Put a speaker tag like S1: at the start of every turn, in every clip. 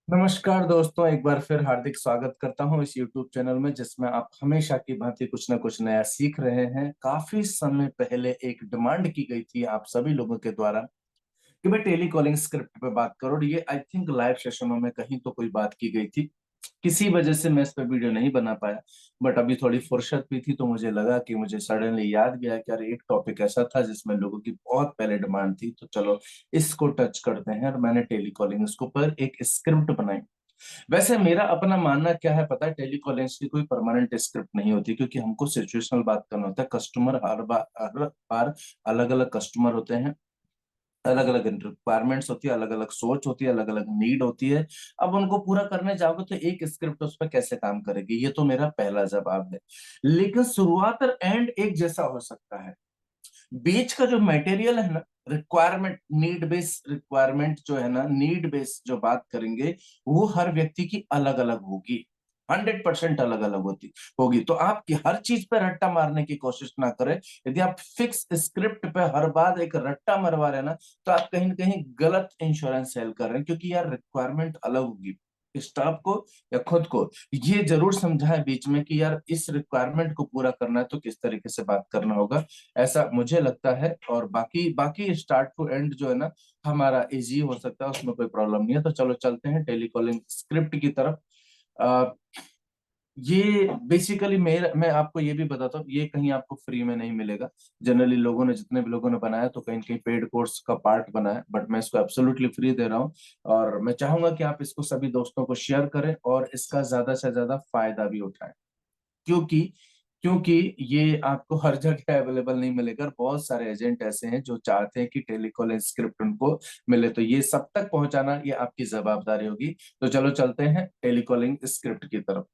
S1: नमस्कार दोस्तों, एक बार फिर हार्दिक स्वागत करता हूं इस YouTube चैनल में जिसमें आप हमेशा की भांति कुछ ना कुछ नया सीख रहे हैं। काफी समय पहले एक डिमांड की गई थी आप सभी लोगों के द्वारा कि भाई टेली कॉलिंग स्क्रिप्ट पे बात करो, और ये आई थिंक लाइव सेशनों में कहीं तो कोई बात की गई थी। किसी वजह से मैं इस पे वीडियो नहीं बना पाया, बट अभी थोड़ी फुर्सत भी थी तो मुझे लगा कि मुझे सडनली याद गया कि यार एक टॉपिक ऐसा था जिसमें लोगों की बहुत पहले डिमांड थी, तो चलो इसको टच करते हैं। और मैंने टेली कॉलिंग इसको पर एक स्क्रिप्ट बनाई। वैसे मेरा अपना मानना क्या है पता है, टेलीकॉलिंग्स की कोई परमानेंट स्क्रिप्ट नहीं होती, क्योंकि हमको सिचुएशनल बात करना होता है। कस्टमर हर बार अलग अलग कस्टमर होते हैं, अलग अलग रिक्वायरमेंट्स होती है, अलग अलग सोच होती है, अलग अलग नीड होती है। अब उनको पूरा करने जाओगे तो एक स्क्रिप्ट उस पर कैसे काम करेगी, ये तो मेरा पहला जवाब है। लेकिन शुरुआत और एंड एक जैसा हो सकता है। बीच का जो मटेरियल है ना, रिक्वायरमेंट, नीड बेस रिक्वायरमेंट जो है ना, नीड बेस जो बात करेंगे, वो हर व्यक्ति की अलग अलग होगी। 100% अलग अलग होती होगी। तो आप की हर चीज पे रट्टा मारने की कोशिश ना करें। यदि आप फिक्स स्क्रिप्ट पे हर बार एक रट्टा मरवा रहे हैं ना, तो आप कहीं ना कहीं गलत इंश्योरेंस सेल कर रहे हैं, क्योंकि यार रिक्वायरमेंट अलग होगी। स्टाफ को या खुद को ये जरूर समझाएं बीच में कि यार इस रिक्वायरमेंट को पूरा करना है तो किस तरीके से बात करना होगा। ऐसा मुझे लगता है। और बाकी बाकी स्टार्ट टू एंड जो है ना, हमारा इजी हो सकता है, उसमें कोई प्रॉब्लम नहीं है। तो चलो चलते हैं टेलीकॉलिंग स्क्रिप्ट की तरफ। आ, ये बेसिकली मेरा, मैं आपको ये भी बताता हूँ, ये कहीं आपको फ्री में नहीं मिलेगा। जनरली लोगों ने, जितने भी लोगों ने बनाया तो कहीं ना कहीं पेड कोर्स का पार्ट बनाया, बट मैं इसको एब्सोल्युटली फ्री दे रहा हूँ। और मैं चाहूंगा कि आप इसको सभी दोस्तों को शेयर करें और इसका ज्यादा से ज्यादा फायदा भी उठाएं। क्योंकि क्योंकि ये आपको हर जगह अवेलेबल नहीं मिलेगा, और बहुत सारे एजेंट ऐसे हैं जो चाहते हैं कि टेलीकॉलिंग स्क्रिप्ट उनको मिले, तो ये सब तक पहुंचाना ये आपकी जवाबदारी होगी। तो चलो चलते हैं टेलीकॉलिंग स्क्रिप्ट की तरफ।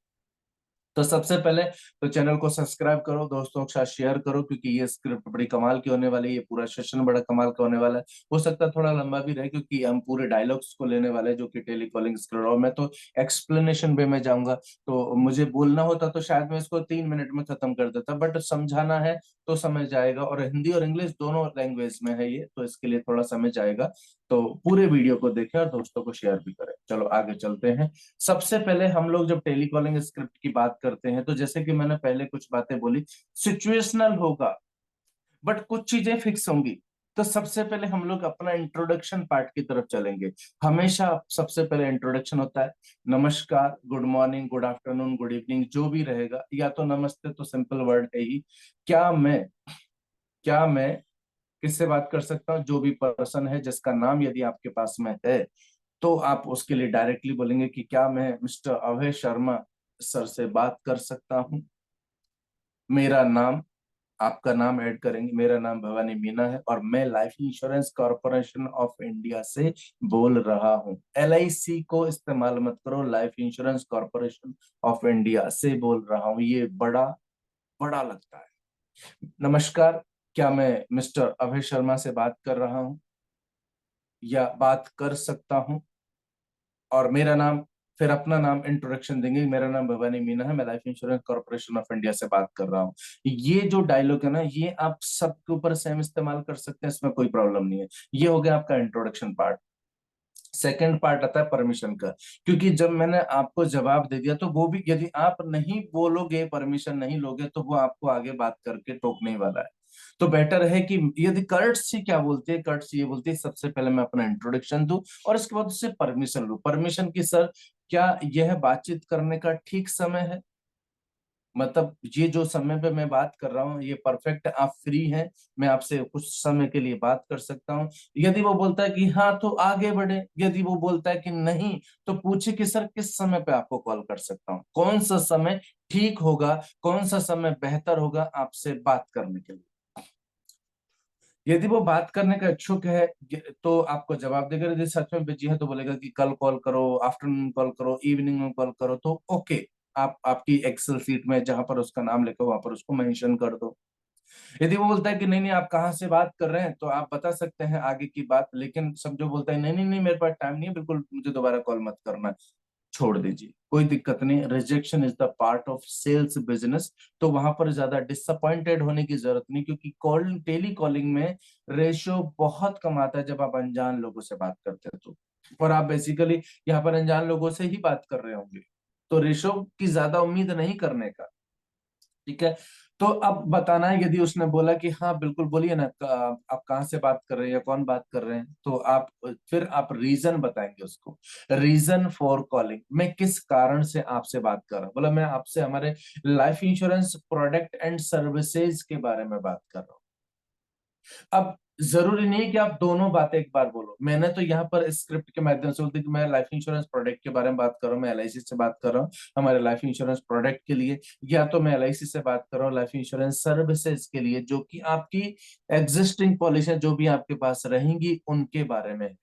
S1: तो सबसे पहले तो चैनल को सब्सक्राइब करो, दोस्तों के साथ शेयर करो, क्योंकि ये स्क्रिप्ट बड़ी कमाल की होने वाली है। ये पूरा सेशन बड़ा कमाल का होने वाला है। हो सकता है थोड़ा लंबा भी रहे, क्योंकि हम पूरे डायलॉग्स को लेने वाले हैं जो कि टेलीकॉलिंग स्क्रिप्ट, और मैं तो एक्सप्लेनेशन वे में जाऊंगा। तो मुझे बोलना होता तो शायद मैं इसको 3 मिनट में खत्म कर देता, बट समझाना है तो समय जाएगा। और हिंदी और इंग्लिश दोनों लैंग्वेज में है ये, तो इसके लिए थोड़ा समय जाएगा। तो पूरे वीडियो को देखें और दोस्तों को शेयर भी करें। चलो आगे चलते हैं। सबसे पहले हम लोग जब टेलीकॉलिंग स्क्रिप्ट की बात करते हैं, तो जैसे कि मैंने पहले कुछ बातें बोली, सिचुएशनल होगा, बट कुछ चीजें फिक्स होंगी। तो सबसे पहले हम लोग अपना इंट्रोडक्शन पार्ट की तरफ चलेंगे। हमेशा सबसे पहले इंट्रोडक्शन होता है। नमस्कार, good morning, good afternoon, good evening, जो भी रहेगा, या तो नमस्ते तो सिंपल वर्ड है ही। क्या मैं क्या मैं किससे बात कर सकता हूँ, जो भी पर्सन है जिसका नाम यदि आपके पास में है, तो आप उसके लिए डायरेक्टली बोलेंगे कि क्या मैं मिस्टर अभय शर्मा सर से बात कर सकता हूँ। मेरा नाम, आपका नाम ऐड करेंगे। मेरा नाम भवानी मीना है और मैं life insurance corporation of India से बोल रहा हूँ। LIC को इस्तेमाल मत करो, life insurance corporation of India से बोल रहा हूँ, ये बड़ा बड़ा लगता है। नमस्कार, क्या मैं मिस्टर अभय शर्मा से बात कर रहा हूँ या बात कर सकता हूँ। और मेरा नाम, फिर अपना नाम इंट्रोडक्शन देंगे। मेरा नाम भवानी मीना है, मैं life insurance corporation of India से बात कर रहा हूँ। ये जो डायलॉग है ना, ये आप सबके ऊपर सेम इस्तेमाल कर सकते हैं, इसमें कोई प्रॉब्लम नहीं है। ये हो गया आपका इंट्रोडक्शन पार्ट। सेकंड पार्ट आता है परमिशन का। क्योंकि जब मैंने आपको जवाब दे दिया, तो वो भी यदि आप नहीं बोलोगे, परमिशन नहीं लोगे, तो वो आपको आगे बात करके टोकने ही वाला है। तो बेटर है कि यदि कर्टसी क्या बोलते हैं, कर्टसी ये बोलते हैं सबसे पहले मैं अपना इंट्रोडक्शन दूं और उसके बाद उससे परमिशन लूं। परमिशन की सर, क्या यह बातचीत करने का ठीक समय है, मतलब ये जो समय पे मैं बात कर रहा हूँ ये परफेक्ट है, आप फ्री हैं, मैं आपसे कुछ समय के लिए बात कर सकता हूँ। यदि वो बोलता है कि हाँ तो आगे बढ़े, यदि वो बोलता है कि नहीं, तो पूछे कि सर किस समय पे आपको कॉल कर सकता हूँ, कौन सा समय ठीक होगा, कौन सा समय बेहतर होगा आपसे बात करने के लिए। यदि वो बात करने का इच्छुक है तो आपको जवाब देगा। यदि सच में बिजी है तो बोलेगा कि कल कॉल करो, आफ्टरनून कॉल करो, इवनिंग में कॉल करो, तो ओके। आप आपकी एक्सेल सीट में जहां पर उसका नाम लिखा हो वहां पर उसको मेंशन कर दो। यदि वो बोलता है कि नहीं नहीं आप कहाँ से बात कर रहे हैं, तो आप बता सकते हैं आगे की बात। लेकिन सब जो बोलता है नहीं नहीं नहीं मेरे पास टाइम नहीं है, बिल्कुल मुझे दोबारा कॉल मत करना, छोड़ दीजिए, कोई दिक्कत नहीं। Rejection is the part of sales business. तो वहां पर ज्यादा डिसअपॉइंटेड होने की जरूरत नहीं, क्योंकि कॉल टेली कॉलिंग में रेशियो बहुत कम आता है जब आप अनजान लोगों से बात करते हैं तो। और आप बेसिकली यहाँ पर अनजान लोगों से ही बात कर रहे होंगे, तो रेशो की ज्यादा उम्मीद नहीं करने का। ठीक है, तो अब बताना है, यदि उसने बोला कि हाँ बिल्कुल बोलिए ना, आप कहाँ से बात कर रहे हैं या कौन बात कर रहे हैं, तो आप फिर आप रीजन बताएंगे उसको। रीजन फॉर कॉलिंग, मैं किस कारण से आपसे बात कर रहा हूँ। बोला मैं आपसे हमारे life insurance product and services के बारे में बात कर रहा हूँ। अब जरूरी नहीं कि आप दोनों बातें एक बार बोलो। मैंने तो यहाँ पर स्क्रिप्ट के माध्यम से बोलती कि मैं लाइफ इंश्योरेंस प्रोडक्ट के बारे में बात कर रहा हूँ, मैं एलआईसी से बात कर रहा हूँ हमारे लाइफ इंश्योरेंस प्रोडक्ट के लिए, या तो मैं एलआईसी से बात कर रहा हूँ लाइफ इंश्योरेंस सर्विसेज के लिए, जो कि आपकी एग्जिस्टिंग पॉलिसी जो भी आपके पास रहेंगी उनके बारे में।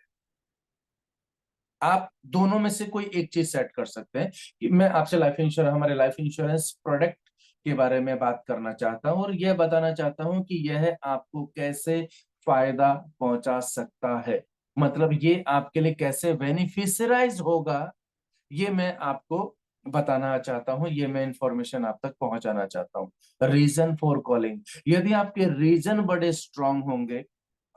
S1: आप दोनों में से कोई एक चीज सेट कर सकते हैं कि मैं आपसे लाइफ इंश्योरेंस, हमारे लाइफ इंश्योरेंस प्रोडक्ट के बारे में बात करना चाहता हूं और यह बताना चाहता हूं कि यह आपको कैसे फायदा पहुंचा सकता है, मतलब ये आपके लिए कैसे बेनिफिशियराइज होगा, ये मैं आपको बताना चाहता हूं, ये मैं इंफॉर्मेशन आप तक पहुंचाना चाहता हूं। रीजन फॉर कॉलिंग, यदि आपके रीजन बड़े स्ट्रांग होंगे,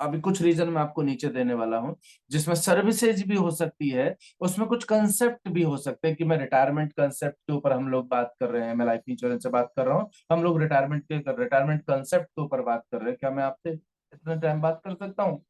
S1: अभी कुछ रीजन मैं आपको नीचे देने वाला हूं, जिसमें सर्विसेज भी हो सकती है, उसमें कुछ कंसेप्ट भी हो सकते हैं कि मैं रिटायरमेंट कंसेप्ट के ऊपर हम लोग बात कर रहे हैं, मैं लाइफ इंश्योरेंस से बात कर रहा हूं, हम लोग रिटायरमेंट कंसेप्ट के ऊपर बात कर रहे हैं, क्या मैं आपसे इतना टाइम बात कर सकता हूँ?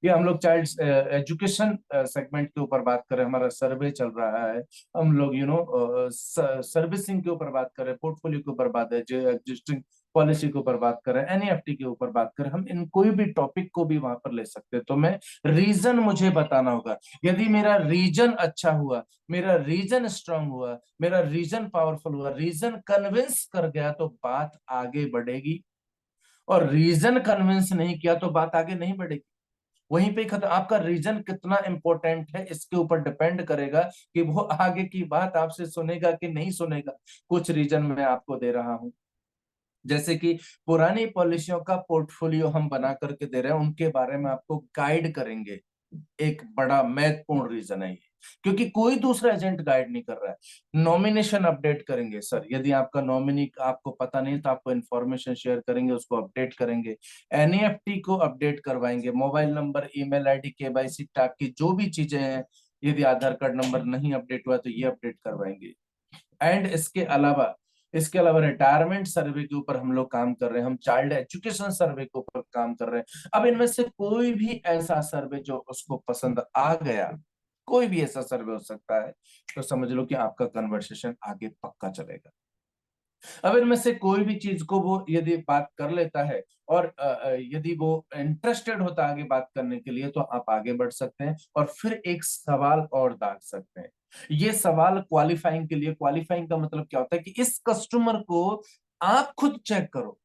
S1: ये हम लोग चाइल्ड एजुकेशन सेगमेंट के ऊपर बात कर रहे हैं, हमारा सर्वे चल रहा है, हम लोग सर्विसिंग के ऊपर बात कर रहे हैं, पोर्टफोलियो के ऊपर बात है, जो एग्जिस्टिंग पॉलिसी के ऊपर बात कर रहे हैं, एनईएफटी के ऊपर बात कर रहे हैं, हम इन कोई भी टॉपिक को भी वहां पर ले सकते हैं। तो मैं रीजन मुझे बताना होगा, यदि मेरा रीजन अच्छा हुआ, मेरा रीजन स्ट्रांग हुआ, मेरा रीजन पावरफुल हुआ, रीजन कन्विंस कर गया, तो बात आगे बढ़ेगी, और रीजन कन्विंस नहीं किया तो बात आगे नहीं बढ़ेगी, वहीं पे खत्म। आपका रीजन कितना इंपॉर्टेंट है इसके ऊपर डिपेंड करेगा कि वो आगे की बात आपसे सुनेगा कि नहीं सुनेगा। कुछ रीजन मैं आपको दे रहा हूं, जैसे कि पुरानी पॉलिसियों का पोर्टफोलियो हम बना करके दे रहे हैं, उनके बारे में आपको गाइड करेंगे, एक बड़ा महत्वपूर्ण रीजन है ये, क्योंकि कोई दूसरा एजेंट गाइड नहीं कर रहा है। नॉमिनेशन अपडेट करेंगे सर, यदि आपका नॉमिनी आपको पता नहीं तो आपको इन्फॉर्मेशन शेयर करेंगे, उसको अपडेट करेंगे। एनईएफटी को अपडेट करवाएंगे, mobile number, email ID, KYC type की जो भी चीजें हैं, यदि आधार कार्ड नंबर नहीं अपडेट हुआ तो ये अपडेट करवाएंगे। एंड इसके अलावा रिटायरमेंट सर्वे के ऊपर हम लोग काम कर रहे हैं, हम चाइल्ड एजुकेशन सर्वे के ऊपर काम कर रहे हैं। अब इनमें से कोई भी ऐसा सर्वे जो उसको पसंद आ गया, कोई भी ऐसा सर्वे हो सकता है, तो समझ लो कि आपका कन्वर्सेशन आगे पक्का चलेगा। अब इनमें से कोई भी चीज को वो यदि बात कर लेता है और यदि वो इंटरेस्टेड होता है आगे बात करने के लिए, तो आप आगे बढ़ सकते हैं और फिर एक सवाल और दाग सकते हैं। ये सवाल क्वालिफाइंग के लिए, क्वालिफाइंग का मतलब क्या होता है कि इस कस्टमर को आप खुद चेक करो,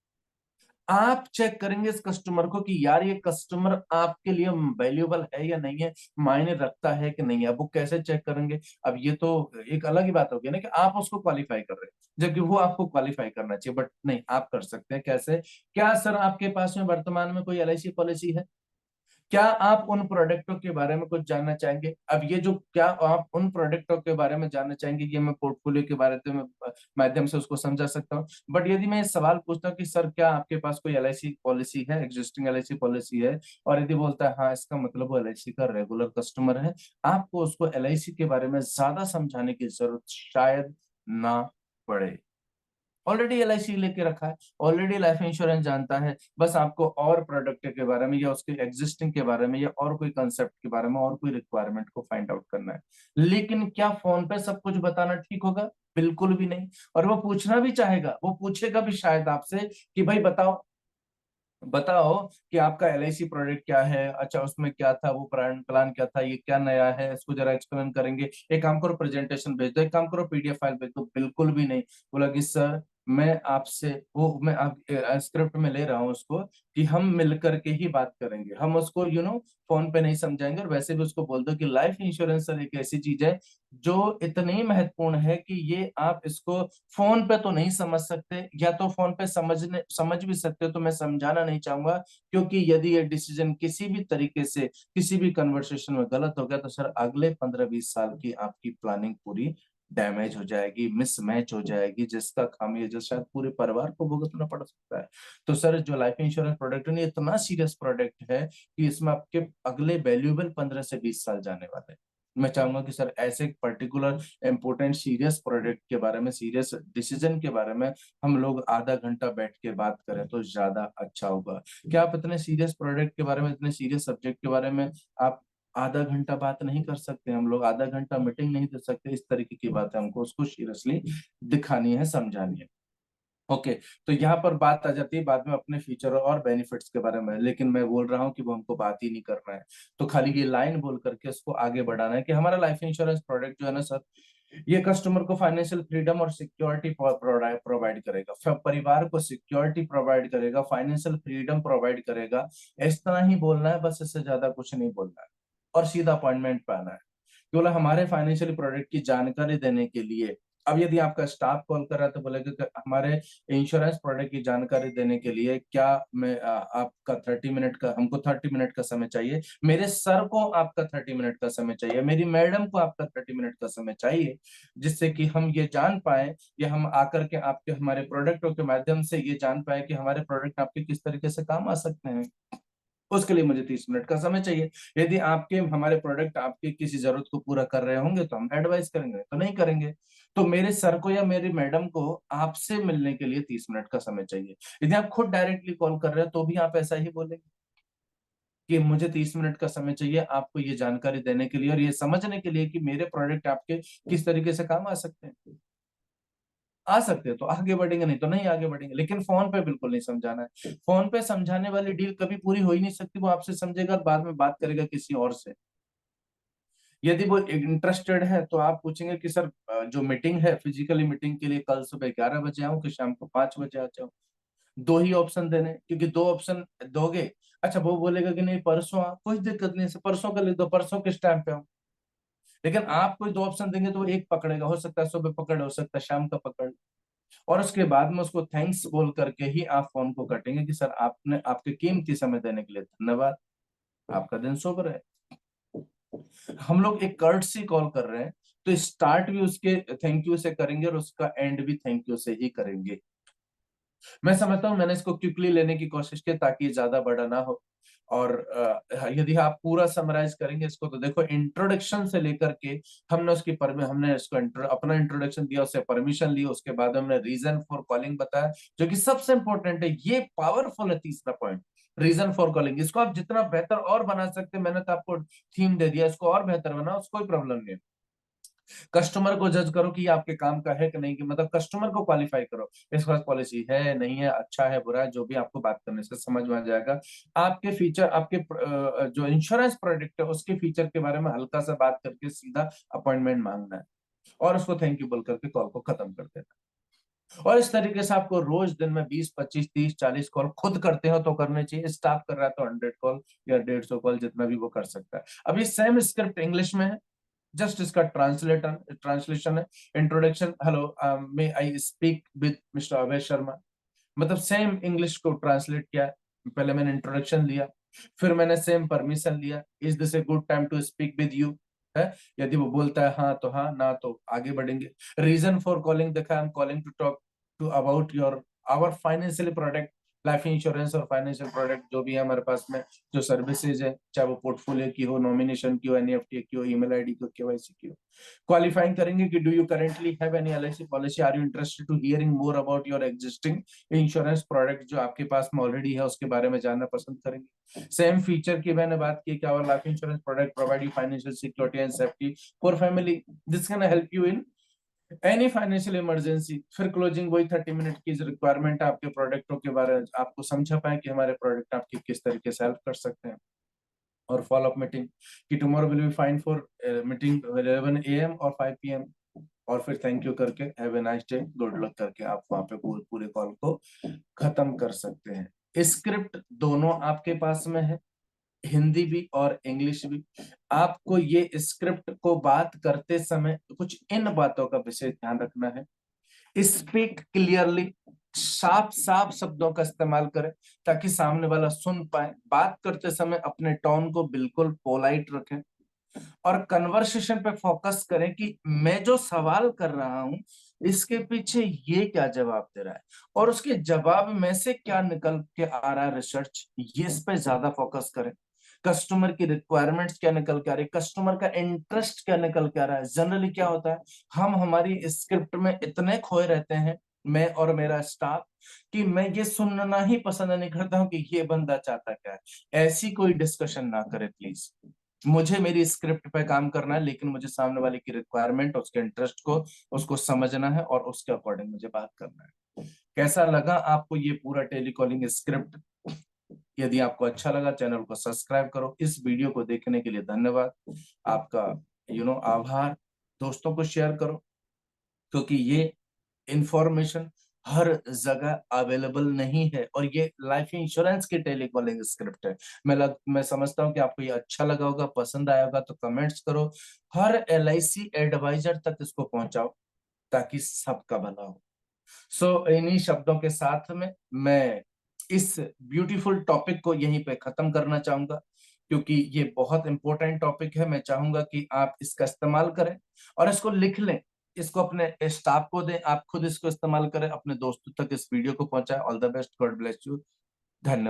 S1: आप चेक करेंगे इस कस्टमर को कि यार ये कस्टमर आपके लिए वैल्यूएबल है या नहीं है, मायने रखता है कि नहीं है। अब वो कैसे चेक करेंगे? अब ये तो एक अलग ही बात होगी ना कि आप उसको क्वालिफाई कर रहे हैं, जबकि वो आपको क्वालिफाई करना चाहिए, बट नहीं, आप कर सकते हैं। कैसे? क्या सर आपके पास में वर्तमान में कोई एलआईसी पॉलिसी है? क्या आप उन प्रोडक्टों के बारे में कुछ जानना चाहेंगे? अब ये जो क्या आप उन प्रोडक्टों के बारे में जानना चाहेंगे, ये मैं पोर्टफोलियो के बारे में माध्यम से उसको समझा सकता हूँ। बट यदि मैं सवाल पूछता हूँ कि सर क्या आपके पास कोई एलआईसी पॉलिसी है, एग्जिस्टिंग एलआईसी पॉलिसी है, और यदि बोलता है हाँ, इसका मतलब वो एलआईसी का रेगुलर कस्टमर है, आपको उसको एलआईसी के बारे में ज्यादा समझाने की जरूरत शायद ना पड़े। ऑलरेडी एलआईसी लेके रखा है, ऑलरेडी लाइफ इंश्योरेंस जानता है, बस आपको और प्रोडक्ट के बारे में या उसके एग्जिस्टिंग के बारे में या और कोई कंसेप्ट के बारे में और कोई रिक्वायरमेंट को फाइंड आउट करना है। लेकिन क्या फोन पे सब कुछ बताना ठीक होगा? बिल्कुल भी नहीं। और वो पूछना भी चाहेगा, वो पूछेगा भी शायद आपसे कि भाई बताओ, बताओ कि आपका एलआईसी प्रोडक्ट क्या है, अच्छा उसमें क्या था, वो प्लान प्लान क्या था, ये क्या नया है, इसको जरा एक्सप्लेन करेंगे, एक काम करो प्रेजेंटेशन भेज दो, एक काम करो पीडीएफ फाइल भेज दो। बिल्कुल भी नहीं। बोला कि सर मैं आपसे वो मैं आप स्क्रिप्ट में ले रहा हूँ उसको कि हम मिलकर के ही बात करेंगे, हम उसको फोन पे नहीं समझाएंगे। और वैसे भी उसको बोल दो कि लाइफ इंश्योरेंस सर एक ऐसी चीज है जो इतनी महत्वपूर्ण है कि ये आप इसको फोन पे तो नहीं समझ सकते, या तो फोन पे समझ भी सकते हो तो मैं समझाना नहीं चाहूंगा, क्योंकि यदि ये डिसीजन किसी भी तरीके से किसी भी कन्वर्सेशन में गलत हो गया तो सर अगले 15-20 साल की आपकी प्लानिंग पूरी डैमेज हो जाएगी, मिसमैच हो जाएगी, जिसका खामियाजा शायद पूरे परिवार को भुगतना पड़ सकता है। तो सर जो लाइफ इंश्योरेंस प्रोडक्ट है, ये इतना सीरियस प्रोडक्ट है कि इसमें आपके अगले वैल्यूएबल 15 से 20 साल जाने वाले हैं। मैं चाहूंगा कि सर ऐसे पर्टिकुलर इंपॉर्टेंट सीरियस प्रोडक्ट के बारे में, सीरियस डिसीजन के बारे में हम लोग आधा घंटा बैठ के बात करें तो ज्यादा अच्छा होगा। क्या आप इतने सीरियस प्रोडक्ट के बारे में, इतने सीरियस सब्जेक्ट के बारे में आप आधा घंटा बात नहीं कर सकते? हम लोग आधा घंटा मीटिंग नहीं दे सकते? इस तरीके की बात है, हमको उसको सीरियसली दिखानी है, समझानी है। ओके, तो यहाँ पर बात आ जाती है बाद में अपने फीचर और बेनिफिट्स के बारे में, लेकिन मैं बोल रहा हूँ कि वो हमको बात ही नहीं करना है। तो खाली ये लाइन बोल करके इसको आगे बढ़ाना है कि हमारा लाइफ इंश्योरेंस प्रोडक्ट जो है ना सर, ये कस्टमर को फाइनेंशियल फ्रीडम और सिक्योरिटी प्रोवाइड करेगा, परिवार को सिक्योरिटी प्रोवाइड करेगा, फाइनेंशियल फ्रीडम प्रोवाइड करेगा। इस तरह ही बोलना है बस, इससे ज्यादा कुछ नहीं बोलना है, और सीधा अपॉइंटमेंट पे आना है। केवल हमारे फाइनेंशियल प्रोडक्ट की जानकारी देने के लिए। अब यदि आपका स्टाफ कॉल कर रहा है तो बोलेगा कि हमारे इंश्योरेंस प्रोडक्ट की जानकारी देने के लिए क्या मैं आपका 30 मिनट का, हमको 30 मिनट का समय चाहिए, मेरे सर को आपका 30 मिनट का समय चाहिए, मेरी मैडम को आपका 30 मिनट का समय चाहिए, जिससे कि हम ये जान पाए, या हम आकर के आपके हमारे प्रोडक्टों के माध्यम से ये जान पाए कि हमारे प्रोडक्ट आपके किस तरीके से काम आ सकते हैं। उसके लिए मुझे 30 मिनट का समय चाहिए। यदि आपके हमारे प्रोडक्ट आपके किसी जरूरत को पूरा कर रहे होंगे तो हम एडवाइस करेंगे, तो नहीं करेंगे। तो मेरे सर को या मेरी मैडम को आपसे मिलने के लिए 30 मिनट का समय चाहिए। यदि आप खुद डायरेक्टली कॉल कर रहे हैं तो भी आप ऐसा ही बोलेंगे कि मुझे 30 मिनट का समय चाहिए आपको ये जानकारी देने के लिए और ये समझने के लिए कि मेरे प्रोडक्ट आपके किस तरीके से काम आ सकते हैं। आ सकते हैं तो आगे बढ़ेंगे, नहीं तो नहीं आगे बढ़ेंगे, लेकिन फोन पे बिल्कुल नहीं समझाना है। फोन पे समझाने वाली डील कभी पूरी हो ही नहीं सकती। वो आपसे समझेगा और बाद में बात करेगा किसी और से। यदि वो इंटरेस्टेड है तो आप पूछेंगे कि सर जो मीटिंग है, फिजिकली मीटिंग के लिए कल सुबह 11 बजे आऊं कि शाम को 5 बजे आ जाऊं? दो ही ऑप्शन देने, क्योंकि दो ऑप्शन दोगे, अच्छा वो बोलेगा कि नहीं परसों आ, कोई दिक्कत नहीं, परसों का लिख दो, परसों किस टाइम पे आऊं? लेकिन आप कोई दो ऑप्शन देंगे तो वो एक पकड़ेगा, हो सकता है सुबह पकड़, हो सकता है शाम का पकड़। और उसके बाद में उसको थैंक्स बोल करके ही आप फोन को काटेंगे कि सर आपने आपके कीमती समय देने के लिए धन्यवाद, आपका दिन शुभ रहे। हम लोग एक कर्टसी कॉल कर रहे हैं तो स्टार्ट भी उसके थैंक यू से करेंगे और उसका एंड भी थैंक यू से ही करेंगे। मैं समझता हूँ मैंने इसको क्विकली लेने की कोशिश की ताकि ये ज्यादा बड़ा ना हो। और यदि आप पूरा समराइज करेंगे इसको तो देखो, इंट्रोडक्शन से लेकर के हमने इसको अपना इंट्रोडक्शन दिया, उससे परमिशन ली, उसके बाद हमने रीजन फॉर कॉलिंग बताया, जो कि सबसे इंपॉर्टेंट है, ये पावरफुल है तीसरा पॉइंट, रीजन फॉर कॉलिंग। इसको आप जितना बेहतर और बना सकते हैं, मैंने तो आपको थीम दे दिया, इसको और बेहतर बनाओ, उसको कोई प्रॉब्लम नहीं है। कस्टमर को जज करो कि ये आपके काम का है कि नहीं, कि मतलब कस्टमर को क्वालिफाई करो, इसके पास पॉलिसी है नहीं है, अच्छा है बुरा है, जो भी आपको बात करने से समझ में आ जाएगा। आपके फीचर, आपके जो इंश्योरेंस प्रोडक्ट है उसके फीचर के बारे में हल्का सा बात करके सीधा अपॉइंटमेंट मांगना है और उसको थैंक यू बोल करके कॉल को खत्म कर देना है। और इस तरीके से आपको रोज दिन में 20 25 30 40 कॉल खुद करते हो तो करने चाहिए, स्टाफ कर रहा है तो 100 कॉल या 150 कॉल जितना भी वो कर सकता है। अब ये सेम स्क्रिप्ट इंग्लिश में है, जस्ट इसका ट्रांसलेशन है। Introduction, hello may I speak with mister Abhay Sharma, मतलब सेम इंग्लिश को ट्रांसलेट किया। पहले मैंने इंट्रोडक्शन लिया, फिर मैंने सेम परमिशन लिया, is this a good time to speak with you, है। यदि वो बोलता है हाँ तो हाँ, ना तो आगे बढ़ेंगे। रीजन फॉर कॉलिंग देखा, I am calling to talk to about your our financial product, life insurance और फाइनेंशियल प्रोडक्ट जो भी है हमारे पास में, जो सर्विसेज है, चाहे वो पोर्टफोलियो की हो, नॉमिनेशन की हो, एनईएफटी की हो, ईमेल आईडी की हो, केवाईसी की हो। क्वालिफाइंग करेंगे कि do you currently have any LIC policy, are you interested to hearing more about your existing insurance product, जो आपके पास में ऑलरेडी है उसके बारे में जानना पसंद करेंगे। सेम फीचर की मैंने बात की कि our life insurance product provide you financial security and safety for family, this can help you in any financial emergency. फिर क्लोजिंग वही 30 मिनट की रिक्वायरमेंट है, आपके प्रोडक्टों के बारे में आपको समझा पाए कि हमारे प्रोडक्ट आपकी किस तरीके से हेल्प कर सकते हैं। और फॉलो अप मीटिंग कि tomorrow will be fine for meeting 11 AM और 5 PM। और फिर थैंक यू करके have a nice day, good luck करके आप वहां पे पूरे पूरे कॉल को खत्म कर सकते हैं। स्क्रिप्ट दोनों आपके पास में है, हिंदी भी और इंग्लिश भी। आपको ये स्क्रिप्ट को बात करते समय कुछ इन बातों का विशेष ध्यान रखना है। स्पीक क्लियरली, साफ साफ शब्दों का इस्तेमाल करें ताकि सामने वाला सुन पाए। बात करते समय अपने टोन को बिल्कुल पोलाइट रखें और कन्वर्सेशन पे फोकस करें कि मैं जो सवाल कर रहा हूं इसके पीछे ये क्या जवाब दे रहा है और उसके जवाब में से क्या निकल के आ रहा है रिसर्च, ये इस पे ज्यादा फोकस करें। कस्टमर की रिक्वायरमेंट्स क्या निकल के आ रही है, कस्टमर का इंटरेस्ट क्या निकल के आ रहा है। जनरली क्या होता है, हम हमारी स्क्रिप्ट में इतने खोए रहते हैं, मैं और मेरा स्टाफ, कि मैं ये सुनना ही पसंद नहीं करता हूँ कि ये बंदा चाहता क्या है। ऐसी कोई डिस्कशन ना करे प्लीज। मुझे मेरी स्क्रिप्ट पे काम करना है, लेकिन मुझे सामने वाले की रिक्वायरमेंट, उसके इंटरेस्ट को, उसको समझना है और उसके अकॉर्डिंग मुझे बात करना है। कैसा लगा आपको ये पूरा टेलीकॉलिंग स्क्रिप्ट? यदि आपको अच्छा लगा, चैनल को सब्सक्राइब करो। इस वीडियो को देखने के लिए धन्यवाद आपका, आभार। दोस्तों को शेयर करो, क्योंकि ये इंफॉर्मेशन हर जगह अवेलेबल नहीं है, और ये लाइफ इंश्योरेंस की टेलीकॉलिंग स्क्रिप्ट है। मैं समझता हूँ कि आपको ये अच्छा लगा होगा, पसंद आया होगा, तो कमेंट्स करो। हर LIC एडवाइजर तक इसको पहुंचाओ, ताकि सबका भला हो। इन्हीं शब्दों के साथ में मैं इस ब्यूटीफुल टॉपिक को यहीं पे खत्म करना चाहूंगा, क्योंकि ये बहुत इंपॉर्टेंट टॉपिक है। मैं चाहूंगा कि आप इसका इस्तेमाल करें और इसको लिख लें, इसको अपने स्टाफ को दें, आप खुद इसको इस्तेमाल करें, अपने दोस्तों तक इस वीडियो को पहुंचाएं। All the best, God bless you, धन्यवाद।